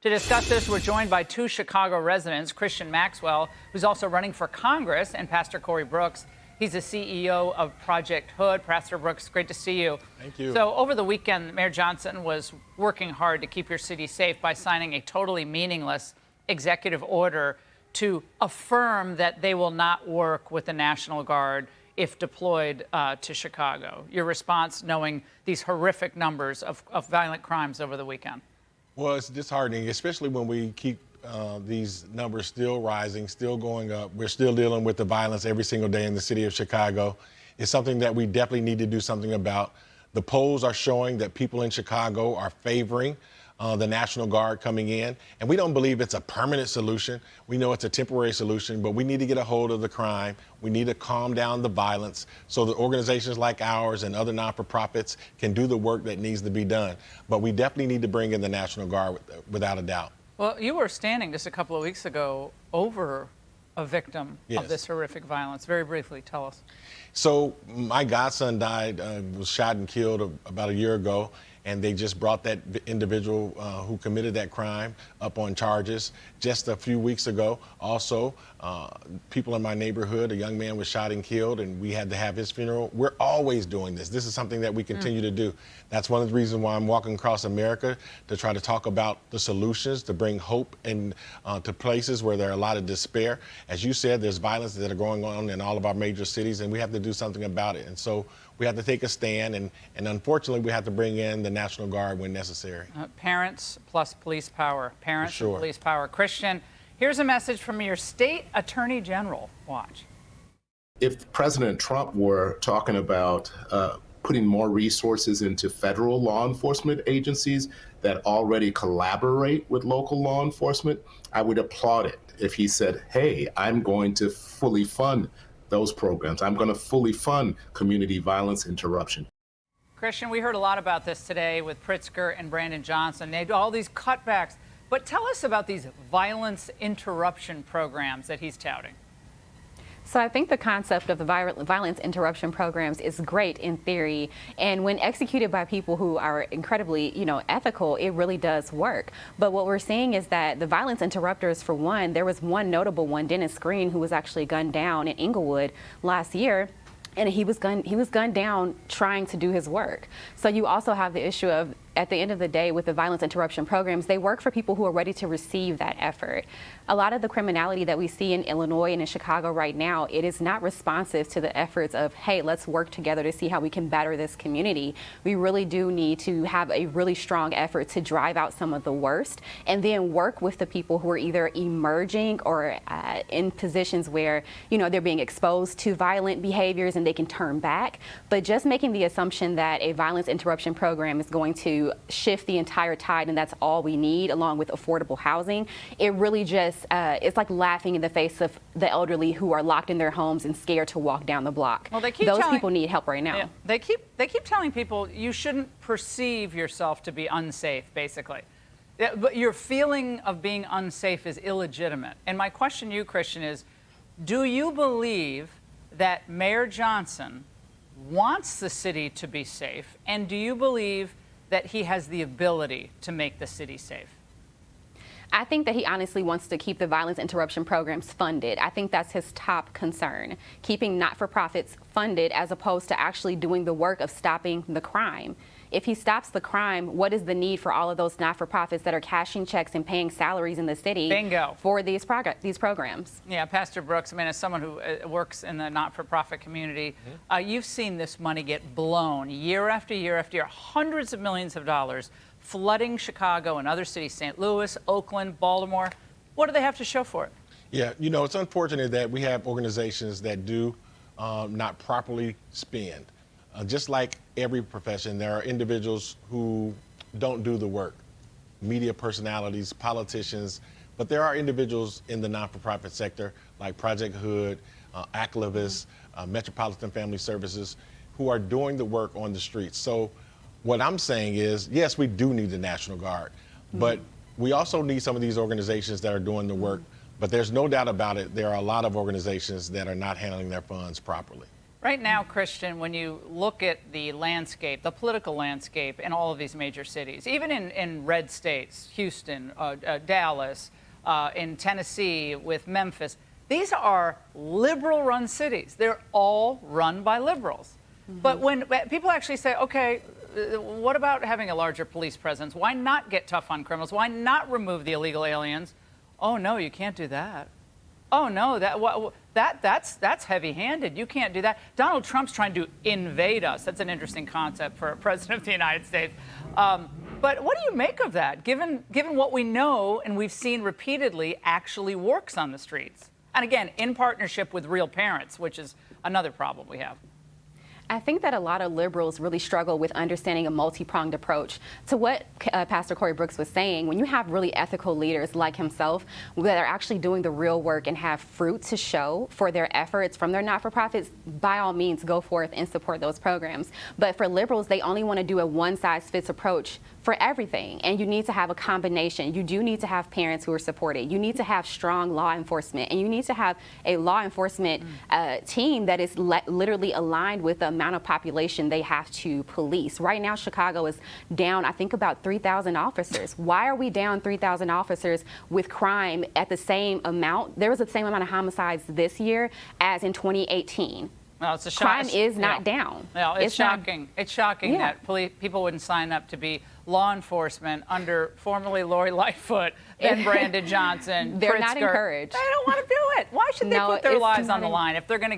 To discuss this, we're joined by two Chicago residents, Christian Maxwell, who's also running for Congress, and Pastor Corey Brooks. He's the CEO of Project Hood. Pastor Brooks, great to see you. Thank you. So over the weekend, Mayor Johnson was working hard to keep your city safe by signing a totally meaningless executive order to affirm that they will not work with the National Guard if deployed to Chicago. Your response, knowing these horrific numbers of violent crimes over the weekend? Well, it's disheartening, especially when we keep these numbers still rising, still going up. We're still dealing with the violence every single day in the city of Chicago. It's something that we definitely need to do something about. The polls are showing that people in Chicago are favoring the National Guard coming in, and we don't believe it's a permanent solution. We know it's a temporary solution, but we need to get a hold of the crime. We need to calm down the violence so that organizations like ours and other non-for-profits can do the work that needs to be done. But we definitely need to bring in the National Guard without a doubt. Well, you were standing just a couple of weeks ago over a victim of this horrific violence. Very briefly, tell us. So my godson died, was shot and killed about a year ago, and they just brought that individual who committed that crime up on charges just a few weeks ago. Also, people in my neighborhood, a young man was shot and killed, and we had to have his funeral. We're always doing this. This is something that we continue to do. That's one of the reasons why I'm walking across America, to try to talk about the solutions, to bring hope to places where there are a lot of despair. As you said, there's violence that are going on in all of our major cities, and we have to do something about it. And so we have to take a stand, and unfortunately, we have to bring in the National Guard when necessary. Parents plus police power. Parents For sure. and police power. Christian, here's a message from your state attorney general. Watch. If President Trump were talking about putting more resources into federal law enforcement agencies that already collaborate with local law enforcement, I would applaud it. If he said, hey, I'm going to fully fund those programs. I'm going to fully fund community violence interruption. Christian, we heard a lot about this today with Pritzker and Brandon Johnson. They do all these cutbacks. But tell us about these violence interruption programs that he's touting. So I think the concept of the violence interruption programs is great in theory, and when executed by people who are incredibly, ethical, it really does work. But what we're seeing is that the violence interrupters, for one, there was one notable one, Dennis Green, who was actually gunned down in Inglewood last year. And he was gunned down trying to do his work. So you also have the issue of, at the end of the day, with the violence interruption programs, they work for people who are ready to receive that effort. A lot of the criminality that we see in Illinois and in Chicago right now, it is not responsive to the efforts of, hey, let's work together to see how we can better this community. We really do need to have a really strong effort to drive out some of the worst, and then work with the people who are either emerging or in positions where, they're being exposed to violent behaviors and they can turn back. But just making the assumption that a violence interruption program is going to shift the entire tide and that's all we need, along with affordable housing, it really just, it's like laughing in the face of the elderly who are locked in their homes and scared to walk down the block. Well, those people need help right now. Yeah, they keep telling people you shouldn't perceive yourself to be unsafe, basically. Yeah, but your feeling of being unsafe is illegitimate. And my question to you, Christian, is do you believe that Mayor Johnson wants the city to be safe, and do you believe that he has the ability to make the city safe? I think that he honestly wants to keep the violence interruption programs funded. I think that's his top concern, keeping not-for-profits funded as opposed to actually doing the work of stopping the crime. If he stops the crime, what is the need for all of those not-for-profits that are cashing checks and paying salaries in the city for these programs? Yeah, Pastor Brooks, as someone who works in the not-for-profit community, you've seen this money get blown year after year after year, hundreds of millions of dollars, flooding Chicago and other cities, St. Louis, Oakland, Baltimore. What do they have to show for it? Yeah, it's unfortunate that we have organizations that do not properly spend. Just like every profession, there are individuals who don't do the work, media personalities, politicians, but there are individuals in the non-for-profit sector like Project Hood, Activists, Metropolitan Family Services, who are doing the work on the streets. So what I'm saying is, yes, we do need the National Guard, but we also need some of these organizations that are doing the work. But there's no doubt about it, there are a lot of organizations that are not handling their funds properly. Right now, Christian, when you look at the landscape, the political landscape in all of these major cities, even in red states, Houston, Dallas, in Tennessee with Memphis, these are liberal-run cities. They're all run by liberals. But when people actually say, okay, what about having a larger police presence? Why not get tough on criminals? Why not remove the illegal aliens? Oh, no, you can't do that. Oh, no, that's heavy-handed. You can't do that. Donald Trump's trying to invade us. That's an interesting concept for a president of the United States. But what do you make of that, given what we know and we've seen repeatedly actually works on the streets? And again, in partnership with real parents, which is another problem we have. I think that a lot of liberals really struggle with understanding a multi-pronged approach to what Pastor Corey Brooks was saying. When you have really ethical leaders like himself that are actually doing the real work and have fruit to show for their efforts from their not-for-profits, by all means, go forth and support those programs. But for liberals, they only want to do a one-size-fits approach for everything. And you need to have a combination. You do need to have parents who are supported. You need to have strong law enforcement. And you need to have a law enforcement team that is literally aligned with the amount of population they have to police. Right now, Chicago is down, I think, about 3,000 officers. Why are we down 3,000 officers with crime at the same amount? There was the same amount of homicides this year as in 2018. Well, it's a crime is not down. No, it's shocking. It's shocking that people wouldn't sign up to be law enforcement under formerly Lori Lightfoot, then Brandon Johnson. They're Pritzker. not encouraged. They don't want to do it. Why should they put their lives on the line if they're going to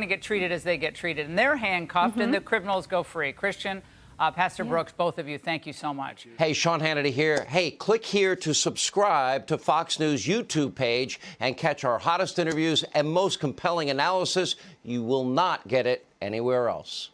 get treated as they get treated, and they're handcuffed and the criminals go free? Christian, Pastor Brooks, both of you, thank you so much. Hey, Sean Hannity here. Hey, click here to subscribe to Fox News YouTube page and catch our hottest interviews and most compelling analysis. You will not get it anywhere else.